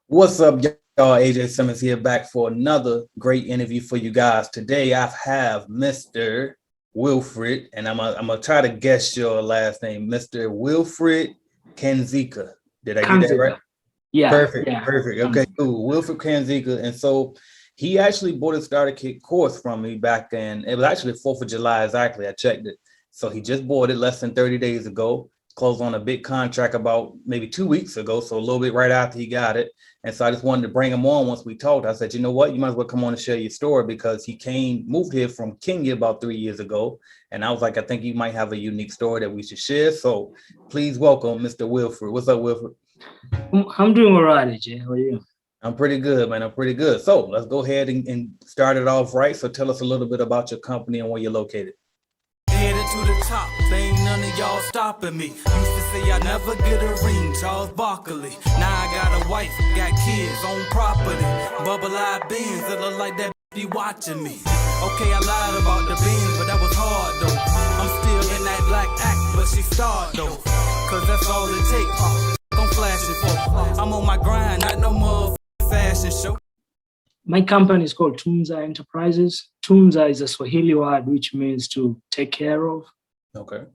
What's up, y'all? AJ Simmons here, back for another great interview for you guys. Today, I have Mr. Wilfred, and I'm gonna try to guess your last name, Mr. Wilfred Kanzika. Did I get that right? Kanziga. Yeah, Perfect, yeah, perfect. Okay, Kanziga. cool. Wilfred Kanzika, and so he actually bought a starter kit course from me back in. It was actually 4th of July exactly. I checked it. So he just bought it less than 30 days ago. Closed on a big contract about maybe 2 weeks ago, so a little bit right after he got it. And so I just wanted to bring him on once we talked. I said, you know what, you might as well come on and share your story because moved here from Kenya about 3 years ago. And I was like, I think you might have a unique story that we should share. So please welcome Mr. Wilfred. What's up, Wilfred? I'm doing all right, AJ. How are you? I'm pretty good, man. I'm pretty good. So let's go ahead and start it off right. So tell us a little bit about your company and where you're located. Headed to the top, ain't none of y'all stopping me. Used to say I never get a ring, Charles Barkley. Now I got a wife, got kids, own property. Bubble-eyed beans that look like that be watching me. Okay, I lied about the beans, but that was hard though. I'm still in that black act, but she starred though. Cause that's all it takes. I'm flashing for. I'm on my grind, not no more fashion show. My company is called Tunza Enterprises. Tunza is a Swahili word which means to take care of. Okay.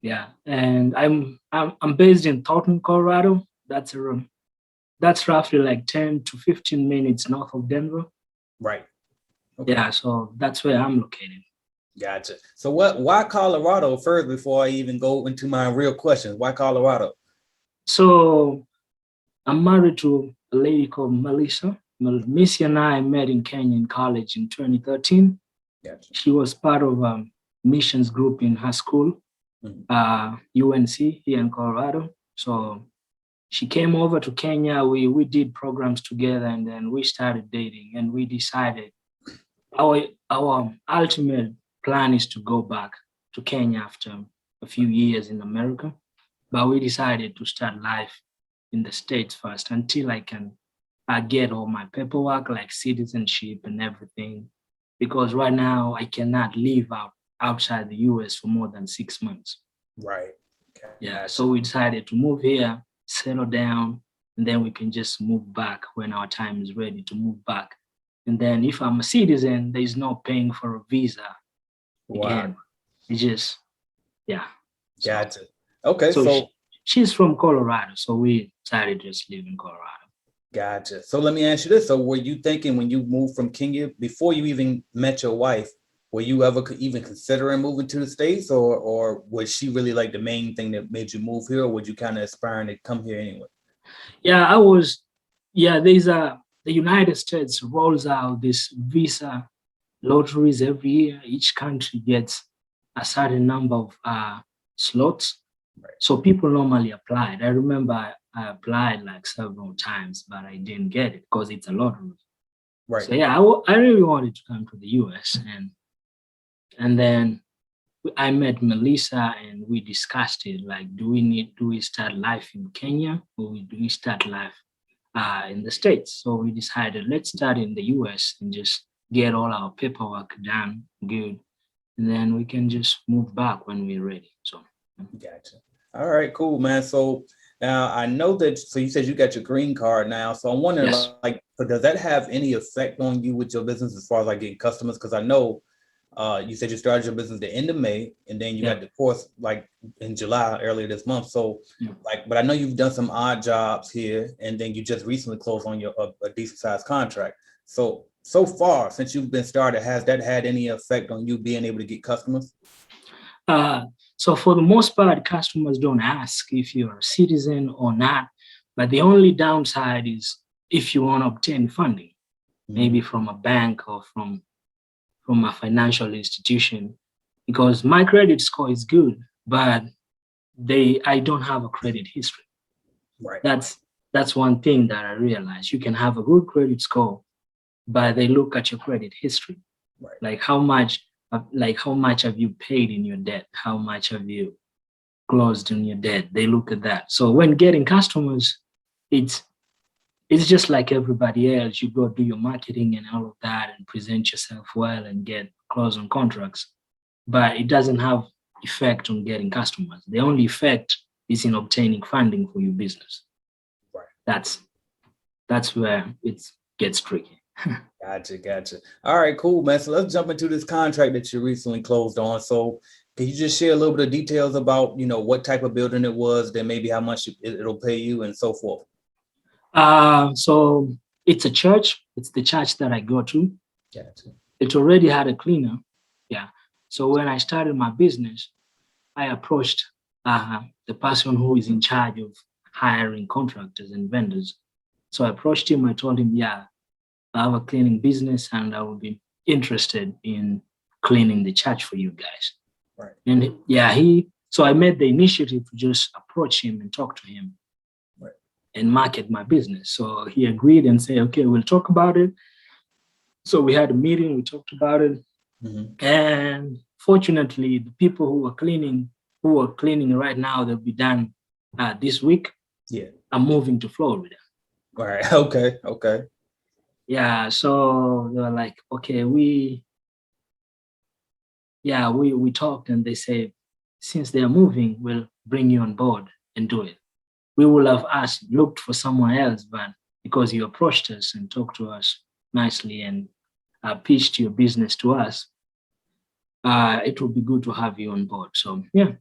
Yeah, and I'm based in Thornton, Colorado. That's roughly like 10 to 15 minutes north of Denver. Right. Okay. Yeah, so that's where I'm located. Gotcha. So why Colorado first before I even go into my real questions? Why Colorado? So I'm married to a lady called Melissa. Missy and I met in Kenya in college in 2013. Gotcha. She was part of a missions group in her school, UNC here in Colorado. So she came over to Kenya. We did programs together, and then we started dating. And we decided our ultimate plan is to go back to Kenya after a few years in America. But we decided to start life in the States first until I can get all my paperwork, like citizenship and everything. Because right now I cannot live outside the US for more than 6 months. Right. Okay. Yeah, so we decided to move here, settle down, and then we can just move back when our time is ready to move back. And then if I'm a citizen, there's no paying for a visa Wow. again. It's just, yeah. Gotcha. Okay, so she's from Colorado, so we decided to just live in Colorado. Gotcha. So let me ask you this. So were you thinking when you moved from Kenya, before you even met your wife, were you ever even considering moving to the States, or was she really like the main thing that made you move here, or would you kind of aspiring to come here anyway? Yeah, I was. Yeah, the United States rolls out this visa lotteries every year. Each country gets a certain number of slots. Right. So people normally applied. I remember I applied like several times, but I didn't get it because it's a lottery. Right. So yeah, I really wanted to come to the US, and then I met Melissa and we discussed it. Like, do we start life in Kenya or do we start life in the States? So we decided let's start in the US and just get all our paperwork done good, and then we can just move back when we're ready. So. Gotcha. All right, cool, man. So now I know that, so you said you got your green card now. So I'm wondering, Yes. so does that have any effect on you with your business as far as like getting customers? Because I know you said you started your business the end of May, and then you got the course like in July earlier this month. So but I know you've done some odd jobs here, and then you just recently closed on your a decent sized contract. So far since you've been started, has that had any effect on you being able to get customers? So for the most part, customers don't ask if you're a citizen or not. But the only downside is if you want to obtain funding, maybe from a bank or from a financial institution, because my credit score is good, but I don't have a credit history. Right. That's one thing that I realized. You can have a good credit score, but they look at your credit history. Right. Like how much have you paid in your debt? How much have you closed in your debt? They look at that. So when getting customers, it's just like everybody else. You go do your marketing and all of that and present yourself well and get close on contracts. But it doesn't have effect on getting customers. The only effect is in obtaining funding for your business. Right. That's that's where it gets tricky. Gotcha. All right, cool, man. So let's jump into this contract that you recently closed on. So can you just share a little bit of details about, what type of building it was, then maybe how much it'll pay you and so forth? So it's a church. It's the church that I go to. Gotcha. It already had a cleaner. Yeah. So when I started my business, I approached the person who is in charge of hiring contractors and vendors. So I approached him. I told him, yeah, I have a cleaning business and I would be interested in cleaning the church for you guys. Right. And yeah, so I made the initiative to just approach him and talk to him. Right. And market my business. So he agreed and said, okay, we'll talk about it. So we had a meeting, we talked about it. Mm-hmm. And fortunately, the people who are cleaning right now, they'll be done this week. Yeah. I'm moving to Florida. All right. Okay. Yeah. So they were like, okay, we talked and they said, since they're moving, we'll bring you on board and do it. We will have looked for someone else, but because you approached us and talked to us nicely and pitched your business to us, it would be good to have you on board. So, yeah.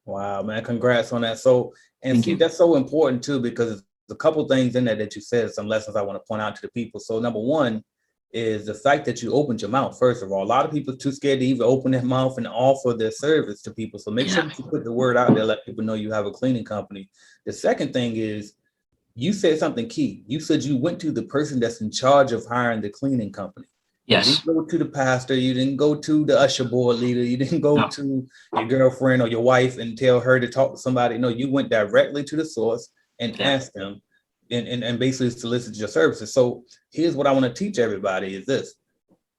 Wow, man. Congrats on that. So, and see, that's so important too, because there's a couple things in there that you said, some lessons I want to point out to the people. So number one is the fact that you opened your mouth. First of all, a lot of people are too scared to even open their mouth and offer their service to people. So make sure that you put the word out there, let people know you have a cleaning company. The second thing is you said something key. You said you went to the person that's in charge of hiring the cleaning company. Yes. You didn't go to the pastor. You didn't go to the usher board leader. You didn't go to your girlfriend or your wife and tell her to talk to somebody. No, you went directly to the source and asked them and basically solicit your services. So here's what I want to teach everybody is this.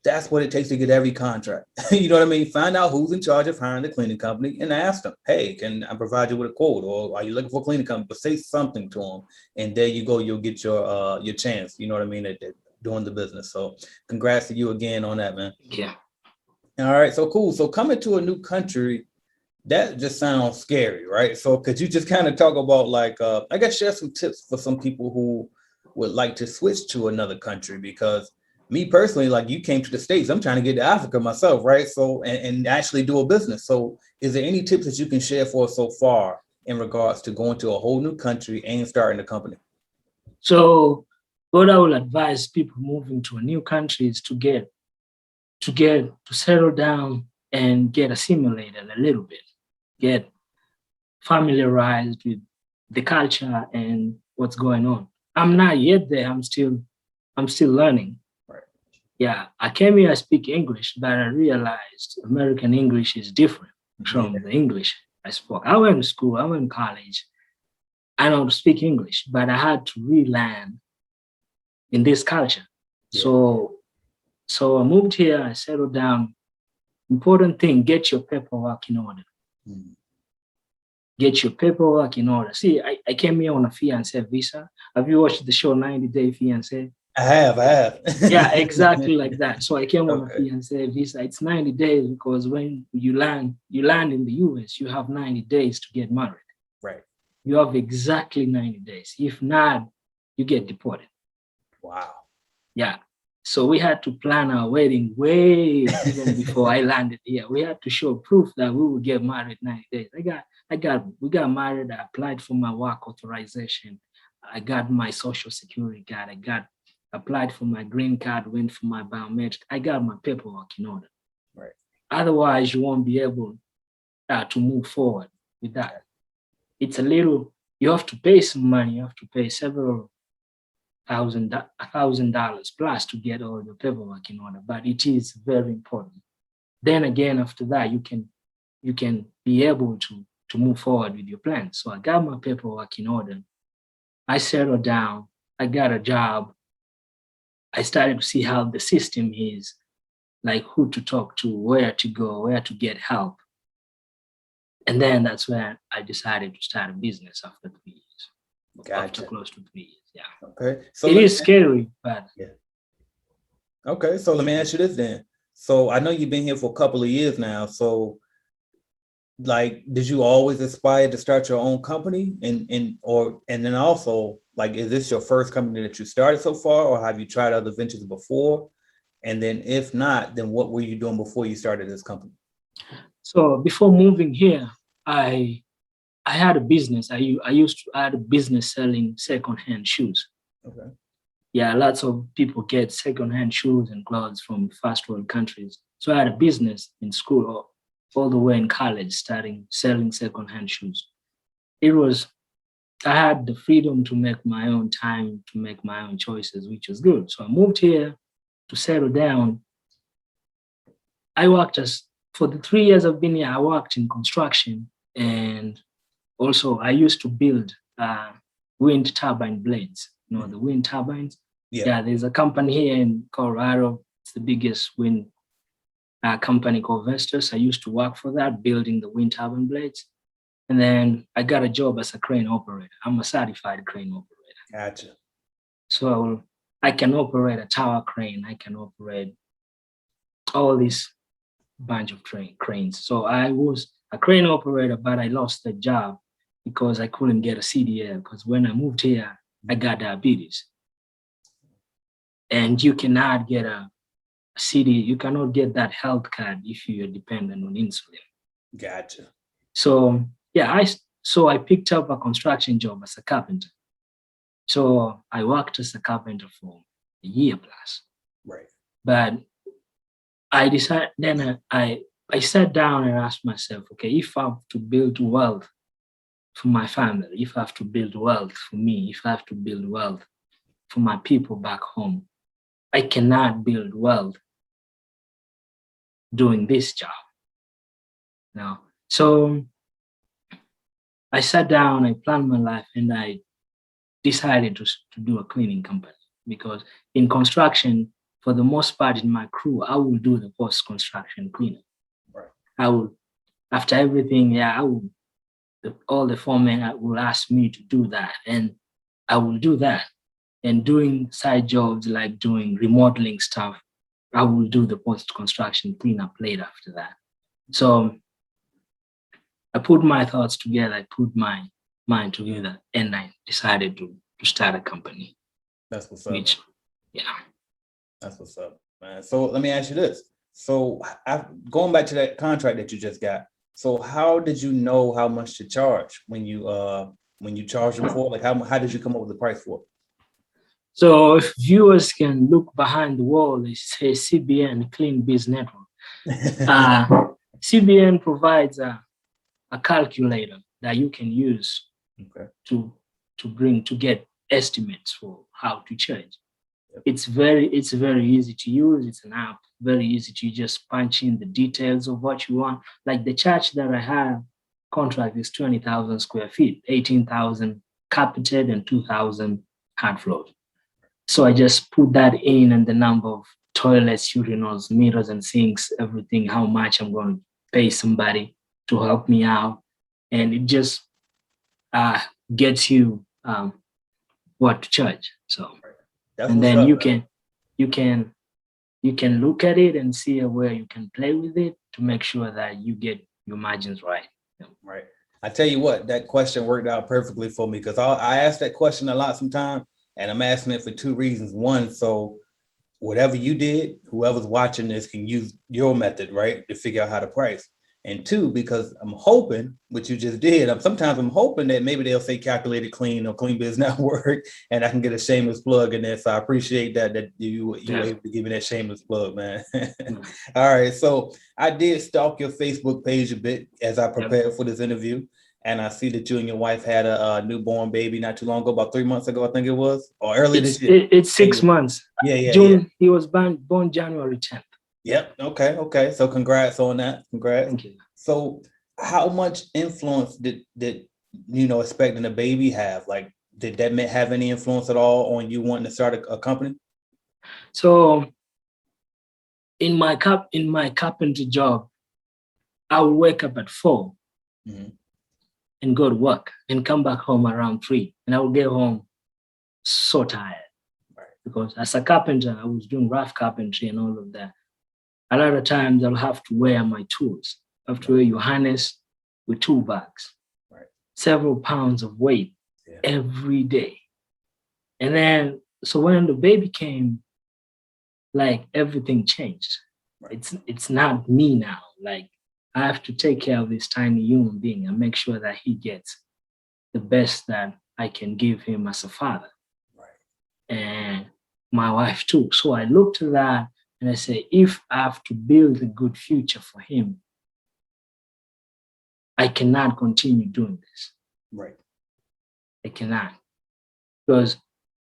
That's what it takes to get every contract. You know what I mean? Find out who's in charge of hiring the cleaning company and ask them, hey, can I provide you with a quote? Or are you looking for a cleaning company? But say something to them. And there you go. You'll get your chance. You know what I mean? At doing the business. So congrats to you again on that, man. Yeah. All right. So cool. So coming to a new country, that just sounds scary, right? So could you just kind of talk about I guess share some tips for some people who would like to switch to another country? Because me personally, like you came to the States, I'm trying to get to Africa myself, right? So, and actually do a business. So is there any tips that you can share for us so far in regards to going to a whole new country and starting a company? So what I will advise people moving to a new country is to settle down and get assimilated a little bit, get familiarized with the culture and what's going on. I'm not yet there. I'm still learning. Right. Yeah, I came here, I speak English, but I realized American English is different from the English I spoke. I went to school, I went to college. I know to speak English, but I had to relearn in this culture. Yeah. So I moved here, I settled down. Important thing, get your paperwork in order. Get your paperwork in order. See, I came here on a fiancé visa. Have you watched the show 90 Day Fiancé? I have. Yeah, exactly like that. So I came on a fiancé visa. It's 90 days because when you land in the US, you have 90 days to get married. Right. You have exactly 90 days. If not, you get deported. Wow. Yeah. So we had to plan our wedding way even before I landed here. We had to show proof that we would get married 90 days. We got married. I applied for my work authorization. I got my social security card. Applied for my green card, went for my biometric. I got my paperwork in order. Right. Otherwise, you won't be able to move forward with that. It's you have to pay some money. You have to pay several $1,000 plus to get all the paperwork in order, but it is very important. Then again, after that, you can be able to move forward with your plan. So I got my paperwork in order. I settled down. I got a job. I started to see how the system is, like who to talk to, where to go, where to get help. And then that's when I decided to start a business after 3 years. Gotcha. After close to 3 years. Yeah. Okay. So it is scary, but yeah. Okay. So let me ask you this then. So I know you've been here for a couple of years now. So like, did you always aspire to start your own company? And then also, like, is this your first company that you started so far, or have you tried other ventures before? And then if not, then what were you doing before you started this company? So before moving here, I had a business. I had a business selling secondhand shoes. Okay. Yeah, lots of people get secondhand shoes and clothes from first world countries. So I had a business in school, all the way in college, starting selling secondhand shoes. I had the freedom to make my own time, to make my own choices, which was good. So I moved here to settle down. For the 3 years I've been here, I worked in construction, and also I used to build wind turbine blades, the wind turbines. Yeah, there's a company here in Colorado. It's the biggest wind company called Vestas. I used to work for that, building the wind turbine blades. And then I got a job as a crane operator. I'm a certified crane operator. Gotcha. So I can operate a tower crane. I can operate all these bunch of cranes. So I was a crane operator, but I lost the job because I couldn't get a CDL, because when I moved here, I got diabetes. And you cannot get a CD, you cannot get that health card if you're dependent on insulin. Gotcha. So yeah, I picked up a construction job as a carpenter. So I worked as a carpenter for a year plus. Right. But I decided, then I sat down and asked myself, okay, if I have to build wealth for my family, if I have to build wealth for me, if I have to build wealth for my people back home, I cannot build wealth doing this job. Now, so I sat down, I planned my life, and I decided to do a cleaning company, because in construction, for the most part in my crew, I will do the post-construction cleaning. Right. I will, after everything, all the foremen will ask me to do that, and I will do that. And doing side jobs like doing remodeling stuff, I will do the post-construction cleanup later after that. So I put my thoughts together, I put my mind together, and I decided to start a company. That's what's up. Yeah. That's what's up, man. So let me ask you this. So going back to that contract that you just got, so how did you know how much to charge when you charged them for? Like how did you come up with the price for it? So if viewers can look behind the wall, they say CBN, Clean Biz Network. CBN provides a calculator that you can use to get estimates for how to charge. Yep. It's very easy to use. It's an app, very easy to just punch in the details of what you want. Like the church that I have contract is 20,000 square feet, 18,000 carpeted and 2,000 hard floors. So I just put that in, and the number of toilets, urinals, mirrors, and sinks, everything, how much I'm going to pay somebody to help me out. And it just gets you what to charge. So, and then you can look at it and see where you can play with it to make sure that you get your margins right. Right. I tell you what, that question worked out perfectly for me, because I ask that question a lot sometimes. And I'm asking it for two reasons. One, so whatever you did, whoever's watching this can use your method, right, to figure out how to price. And two, because I'm hoping what you just did, sometimes I'm hoping that maybe they'll say Calculated Clean or Clean Biz Network, and I can get a shameless plug in there. So I appreciate that you were able to give me that shameless plug, man. All right. So I did stalk your Facebook page a bit as I prepared for this interview. And I see that you and your wife had a newborn baby not too long ago, about 3 months ago, I think it was, or early this year. It's 6 months. Yeah. June. He was born January 10th. Yep. Okay. So congrats on that. Congrats. Thank you. So how much influence did expecting a baby have? Like, did that have any influence at all on you wanting to start a company? So in my carpenter job, I would wake up at 4. Mm-hmm. And go to work and come back home around 3. And I would get home so tired. Right. Because as a carpenter, I was doing rough carpentry and all of that. A lot of times I'll have to wear my tools. I have to wear your harness. with 2 bags, Right. several pounds of weight Yeah. every day. And then, so when the baby came, like everything changed. Right. It's not me now. Like I have to take care of this tiny human being and make sure that he gets the best that I can give him as a father. Right. And my wife too. So I looked at that and I say, if I have to build a good future for him, I cannot continue doing this. Right. I cannot. Because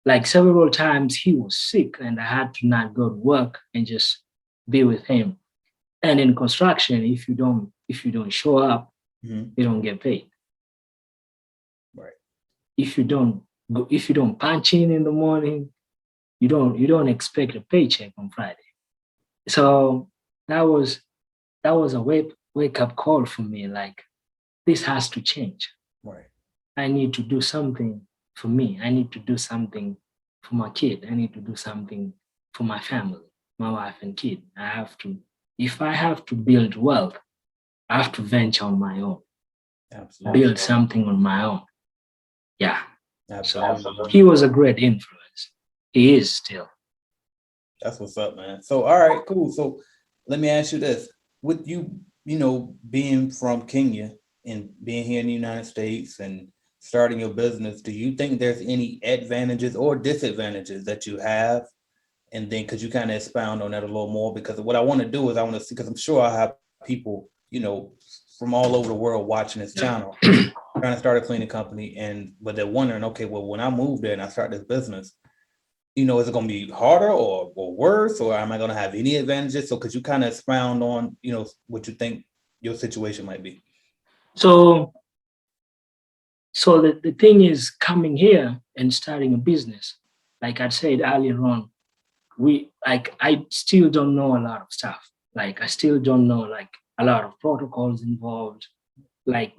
like several times he was sick and I had to not go to work and just be with him. And in construction, if you don't show up, Mm-hmm. you don't get paid. Right. If you don't punch in the morning, you don't expect a paycheck on Friday. So that was a wake up call for me. Like this has to change. Right. I need to do something for me. I need to do something for my kid. I need to do something for my family, my wife and kid. If I have to build wealth, I have to venture on my own. Absolutely. Build something on my own. Yeah. Absolutely. So he was a great influence. He is still. That's what's up, man. So, all right, cool. So let me ask you this. With you, being from Kenya and being here in the United States and starting your business, do you think there's any advantages or disadvantages that you have? And then could you kind of expound on that a little more? Because what I want to do is I want to see, because I'm sure I have people, from all over the world watching this channel, trying to start a cleaning company, but they're wondering, okay, well, when I move there and I start this business, is it going to be harder or worse, or am I going to have any advantages? So could you kind of expound on, what you think your situation might be? So the thing is, coming here and starting a business, like I said earlier on, I still don't know a lot of stuff. Like I still don't know like a lot of protocols involved, like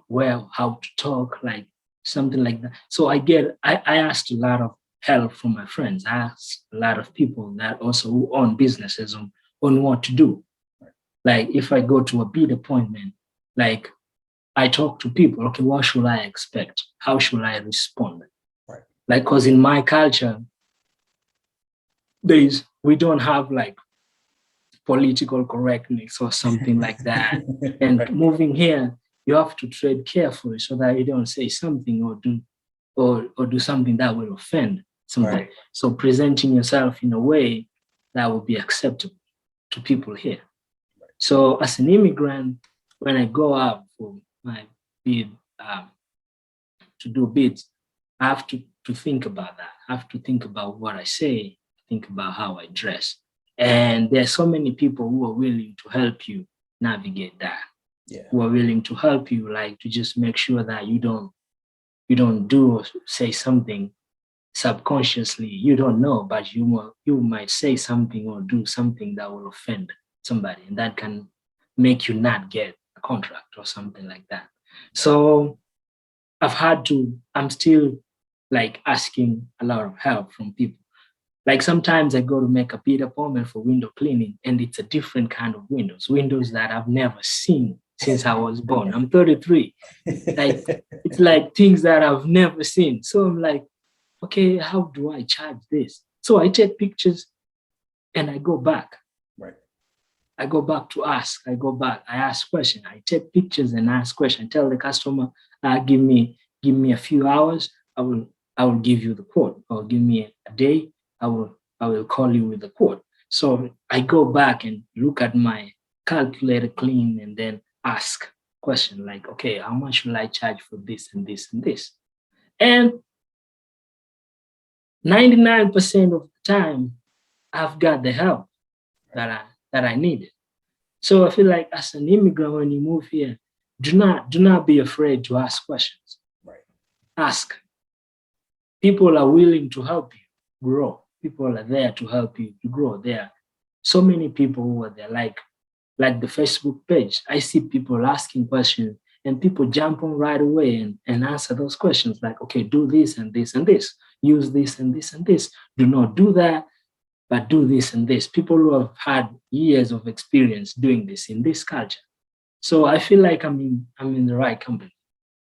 how to talk, like something like that. So I asked a lot of help from my friends. I asked a lot of people that also own businesses on what to do. Like if I go to a bid appointment, like I talk to people, okay, what should I expect? How should I respond? Right. Like, because in my culture, we don't have like political correctness or something like that. And Right. moving here, you have to tread carefully so that you don't say something or do something that will offend somebody. Right. So presenting yourself in a way that will be acceptable to people here. Right. So as an immigrant, when I go out for my bid, to do bids, I have to think about that. I have to think about what I say, think about how I dress. And there's so many people who are willing to help you navigate that. Yeah. Who are willing to help you, like to just make sure that you don't do or say something subconsciously. You don't know, but you might say something or do something that will offend somebody, and that can make you not get a contract or something like that. So I'm still like asking a lot of help from people. Like sometimes I go to make a bid appointment for window cleaning, and it's a different kind of windows that I've never seen since I was born. I'm 33. Like it's like things that I've never seen. So I'm like, okay, how do I charge this? So I take pictures and I go back. Right. I go back to ask. I ask questions. I take pictures and ask questions. Tell the customer, give me a few hours. I will give you the quote, or give me a day. I will call you with the quote. So I go back and look at my calculator clean and then ask question like, okay, how much will I charge for this and this and this? And 99% of the time, I've got the help that I needed. So I feel like as an immigrant, when you move here, do not be afraid to ask questions. Right. Ask. People are willing to help you grow. People are there to help you to grow. There are so many people who are there, like the Facebook page. I see people asking questions and people jump on right away and answer those questions like, okay, do this and this and this. Use this and this and this. Do not do that, but do this and this. People who have had years of experience doing this in this culture. So I feel like I'm in the right company.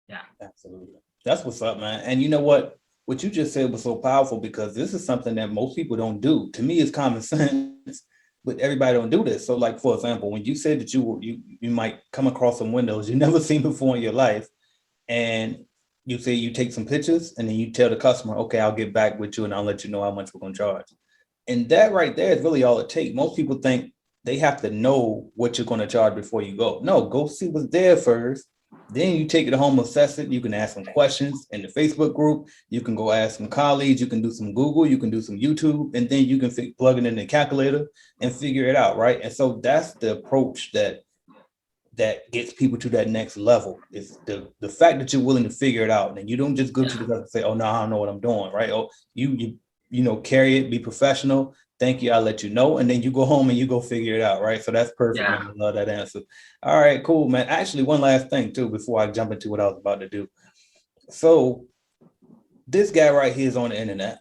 Yeah. Absolutely. That's what's up, man. And you know what? What you just said was so powerful because this is something that most people don't do. To me, it's common sense, but everybody don't do this. So, like for example, when you said that you might come across some windows you never seen before in your life, and you say you take some pictures and then you tell the customer, okay, I'll get back with you and I'll let you know how much we're gonna charge. And that right there is really all it takes. Most people think they have to know what you're going to charge before you go. No, go see what's there first. Then you take it home, assess it. You can ask some questions in the Facebook group. You can go ask some colleagues. You can do some Google. You can do some YouTube, and then you can plug it in the calculator and figure it out, right? And so that's the approach that gets people to that next level. It's the fact that you're willing to figure it out, and you don't just go to the guy and say, "Oh no, I don't know what I'm doing," right? Oh, you know, carry it, be professional. Thank you, I'll let you know, and then you go home and you go figure it out, right? So that's perfect. Yeah. Man. I love that answer. All right, cool, man. Actually, one last thing too before I jump into what I was about to do. So this guy right here is on the internet.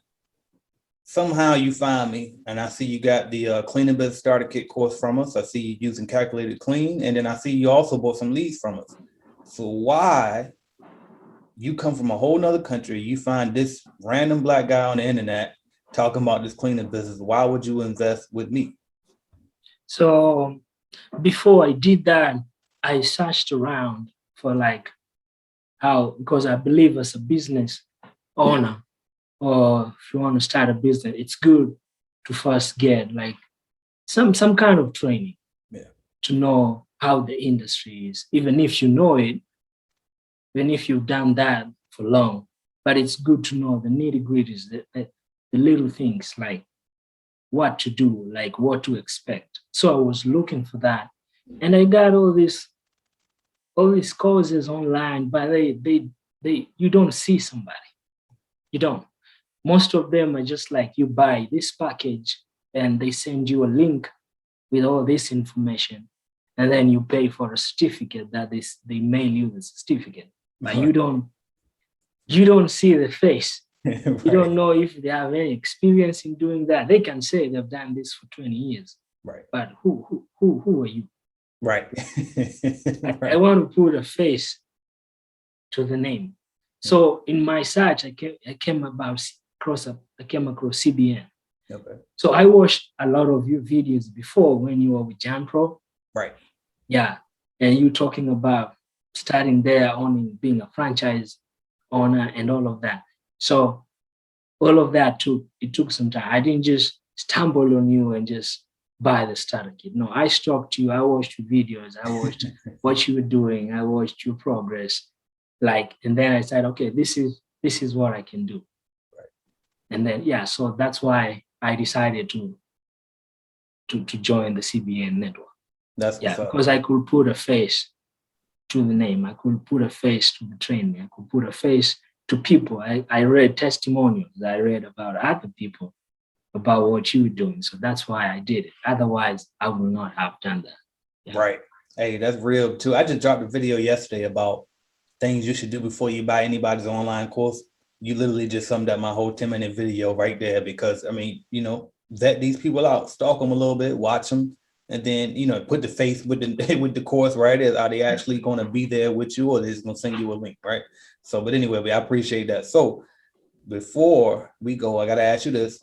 Somehow you find me, and I see you got the Cleaning Business Starter Kit course from us. I see you using Calculated Clean, and then I see you also bought some leads from us. So why you come from a whole nother country, you find this random black guy on the internet talking about this cleaning business? Why would you invest with me? So before I did that, I searched around for like how, because I believe as a business owner, or if you want to start a business, it's good to first get like some kind of training to know how the industry is, even if you know it, even if you've done that for long. But it's good to know the nitty-gritties, the little things like what to do, like what to expect. So I was looking for that, and I got all these courses online, but they you don't see somebody. You don't. Most of them are just like you buy this package and they send you a link with all this information, and then you pay for a certificate that they mail you the certificate, but you don't see the face. Right. You don't know if they have any experience in doing that. They can say they've done this for 20 years, Right. but who are you? Right. I want to put a face to the name. So in my search, I came across CBN. Okay. So I watched a lot of your videos before when you were with Jan Pro. Right. Yeah. And you talking about starting there, owning, being a franchise owner and all of that. So all of that took some time. I didn't just stumble on you and just buy the starter kit. No, I stalked you. I watched your videos. I watched what you were doing. I watched your progress. And then I said, okay, this is what I can do. Right. And then, so that's why I decided to join the CBN network. That's because I could put a face to the name. I could put a face to the training. I could put a face to people. I read testimonials. I read about other people about what you were doing. So that's why I did it. Otherwise, I would not have done that. Yeah. Right. Hey, that's real too. I just dropped a video yesterday about things you should do before you buy anybody's online course. You literally just summed up my whole 10-minute video right there, because I mean, vet these people out, stalk them a little bit, watch them, and then, put the face with the course, right? Are they actually going to be there with you, or they're just going to send you a link, right? So, but anyway, I appreciate that. So before we go, I got to ask you this.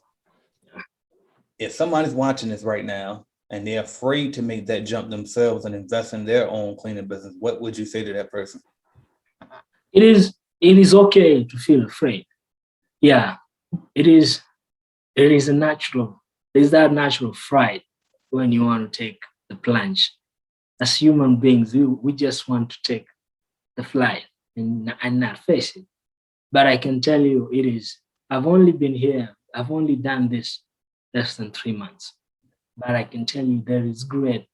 If somebody's watching this right now and they're afraid to make that jump themselves and invest in their own cleaning business, what would you say to that person? It is okay to feel afraid. Yeah, it is a natural, there's that natural fright when you want to take the plunge. As human beings, we just want to take the flight and not face it. But I can tell you I've only been here, I've only done this less than 3 months. But I can tell you there is great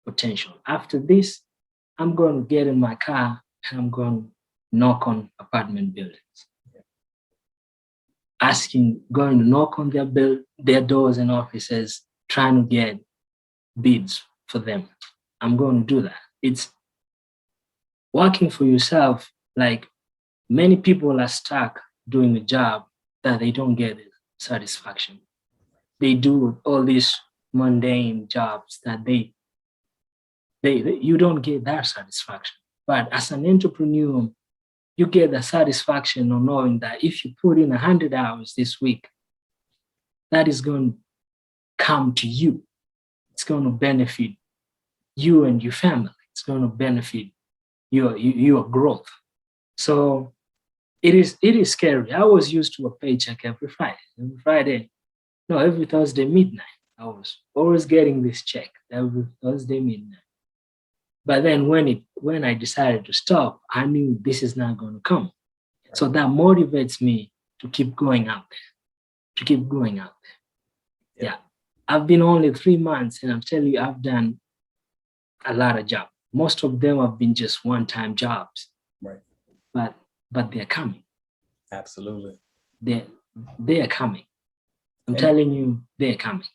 potential. After this, I'm going to get in my car and I'm going to knock on apartment buildings. Going to knock on their doors and offices, trying to get bids for them. I'm going to do that. It's working for yourself. Like, many people are stuck doing a job that they don't get satisfaction. They do all these mundane jobs that they you don't get that satisfaction. But as an entrepreneur, you get the satisfaction of knowing that if you put in 100 hours this week, that is going to come to you. It's going to benefit you and your family. It's going to benefit your growth. So it is scary. I was used to a paycheck every Friday. No, every Thursday midnight. I was always getting this check every Thursday midnight. But then when I decided to stop, I knew this is not going to come. So that motivates me to keep going out there, Yeah. I've been only 3 months, and I'm telling you, I've done a lot of jobs. Most of them have been just one-time jobs. Right. But they're coming. Absolutely. They are coming. I'm telling you, they're coming.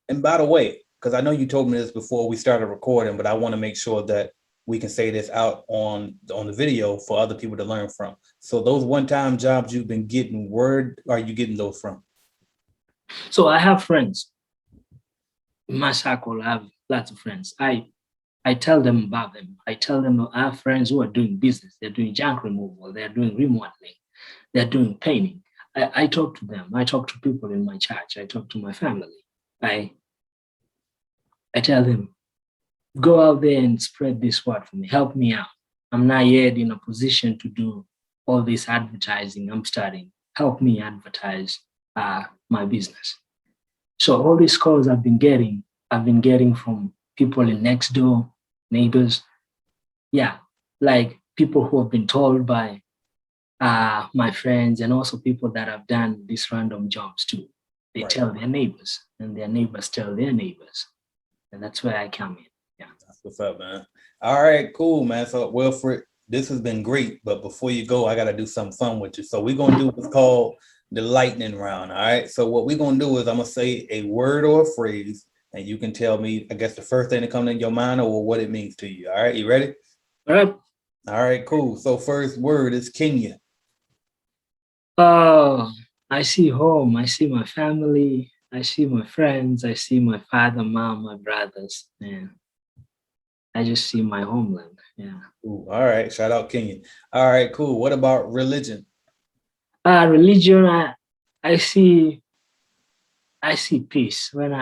And by the way, because I know you told me this before we started recording, but I want to make sure that we can say this out on the video for other people to learn from. So those one-time jobs you've been getting, where are you getting those from? So I have friends. In my circle, I have lots of friends. I tell them about them. I tell them I have friends who are doing business. They're doing junk removal. They're doing remodeling. They're doing painting. I talk to them. I talk to people in my church. I talk to my family. I tell them, go out there and spread this word for me. Help me out. I'm not yet in a position to do all this advertising. I'm starting. Help me advertise my business. So all these calls I've been getting from people in next door, neighbors. Yeah, like people who have been told by my friends, and also people that have done these random jobs too. They tell their neighbors, and their neighbors tell their neighbors. And that's where I come in. Yeah. That's what's up, man. All right, cool, man. So, Wilfred, this has been great. But before you go, I got to do something fun with you. So we're going to do what's called the lightning round. All right. So what we're going to do is I'm going to say a word or a phrase, and you can tell me, I guess, the first thing that comes in your mind or what it means to you. All right. You ready? All right. All right, cool. So first word is Kenya. Oh, I see home. I see my family. I see my friends. I see my father, mom, my brothers. And I just see my homeland. Yeah. Ooh, all right. Shout out Kenya. All right, cool. What about religion? Religion, I see peace. When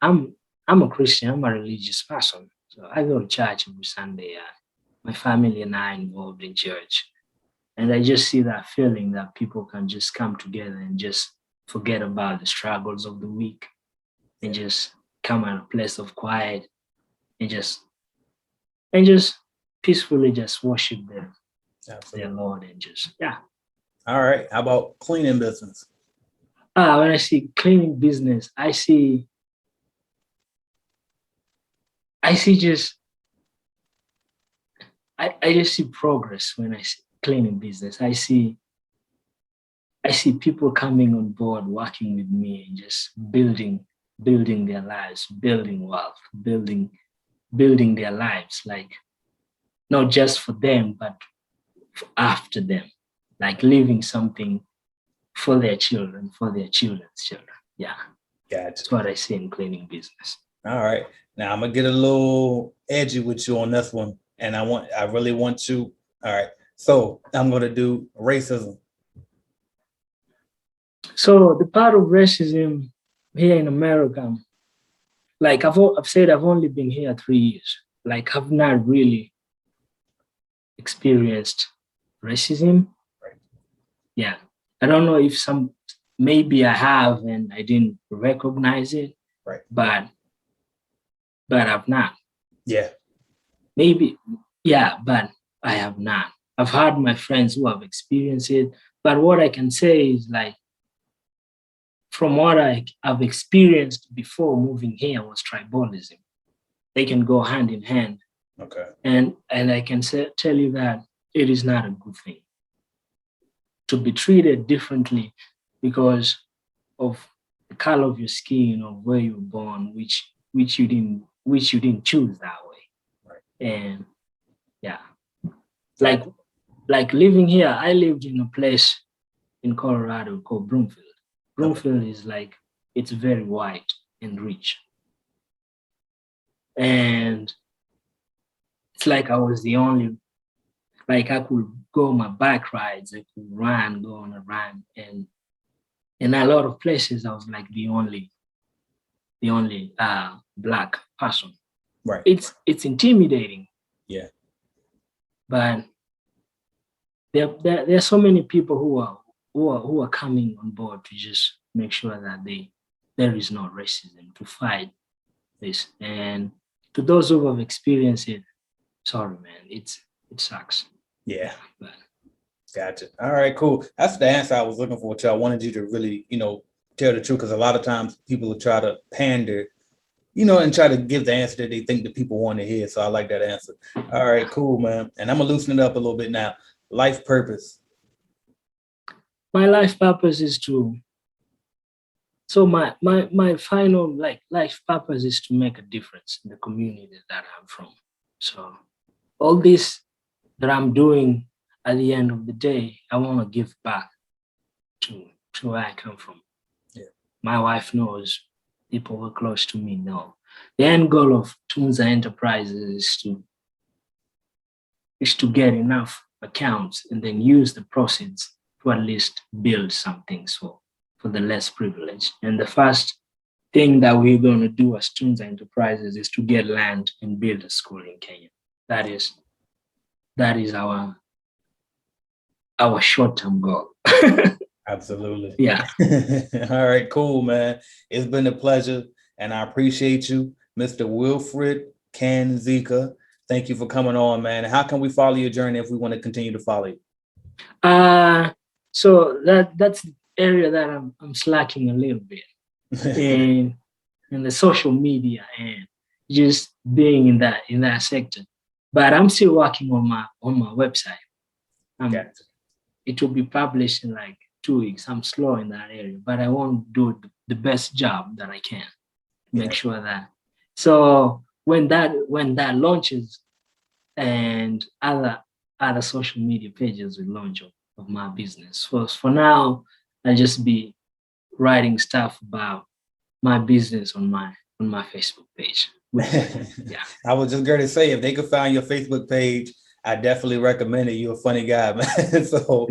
I'm a Christian, I'm a religious person. So I go to church every Sunday. My family and I are involved in church. And I just see that feeling that people can just come together and just forget about the struggles of the week and just come at a place of quiet and just peacefully just worship their Lord and just, yeah. All right. How about cleaning business? When I see cleaning business, I just see progress when I see cleaning business. I see people coming on board, working with me and just building their lives, building wealth, building their lives, like not just for them, but after them, like leaving something for their children, for their children's children. Yeah. Gotcha. That's what I see in cleaning business. All right. Now I'm gonna get a little edgy with you on this one. And I really want you. All right. So I'm gonna do racism. So the part of racism here in America, like I've said, I've only been here 3 years. Like I've not really experienced racism. Right. Yeah. I don't know if maybe I have and I didn't recognize it. Right. But I've not. Yeah. Maybe, yeah, but I have not. I've had my friends who have experienced it. But what I can say is like, from what I've experienced before moving here was tribalism. They can go hand in hand. Okay. And I can tell you that it is not a good thing to be treated differently because of the color of your skin or where you were born, which you didn't choose that way. Right. And yeah, like living here, I lived in a place in Colorado called Broomfield. Broomfield is like, it's very white and rich. And it's like I was the only, like I could go on my bike rides, I could run, go on a run, and in a lot of places I was like the only Black person. Right. It's intimidating. Yeah. But there are so many people who are coming on board to just make sure that there is no racism, to fight this. And to those who have experienced it, sorry, man, it sucks. Yeah. But, Gotcha. All right, cool. That's the answer I was looking for, Chuck. I wanted you to really, tell the truth, because a lot of times people will try to pander, and try to give the answer that they think the people want to hear. So I like that answer. All right, cool, man. And I'm gonna loosen it up a little bit now. Life purpose. my life purpose is to, so my final life purpose is to make a difference in the community that I'm from. So all this that I'm doing, at the end of the day, I want to give back to where I come from. Yeah. My wife knows, people who are close to me know. The end goal of Tunza Enterprises is to get enough accounts and then use the proceeds to at least build something for the less privileged. And the first thing that we're going to do as Tunza Enterprises is to get land and build a school in Kenya. That is our short-term goal. Absolutely. Yeah. All right, cool, man. It's been a pleasure, and I appreciate you, Mr. Wilfred Kanzika. Thank you for coming on, man. How can we follow your journey if we want to continue to follow you? So that's the area that I'm slacking a little bit in the social media and just being in that sector. But I'm still working on my website. Gotcha. It will be published in like 2 weeks. I'm slow in that area, but I want to do the best job that I can. Make sure that. So when that launches, and other social media pages will launch of my business. For now, I'll just be writing stuff about my business on my Facebook page. Yeah. I was just going to say, if they could find your Facebook page, I definitely recommend it. You're a funny guy, man. So,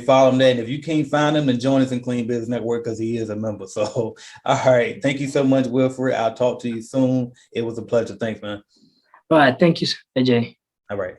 follow him there. And if you can't find him, then join us in Clean Business Network, because he is a member. So, all right. Thank you so much, Wilfred. I'll talk to you soon. It was a pleasure. Thanks, man. All right. Thank you, Ajay. All right.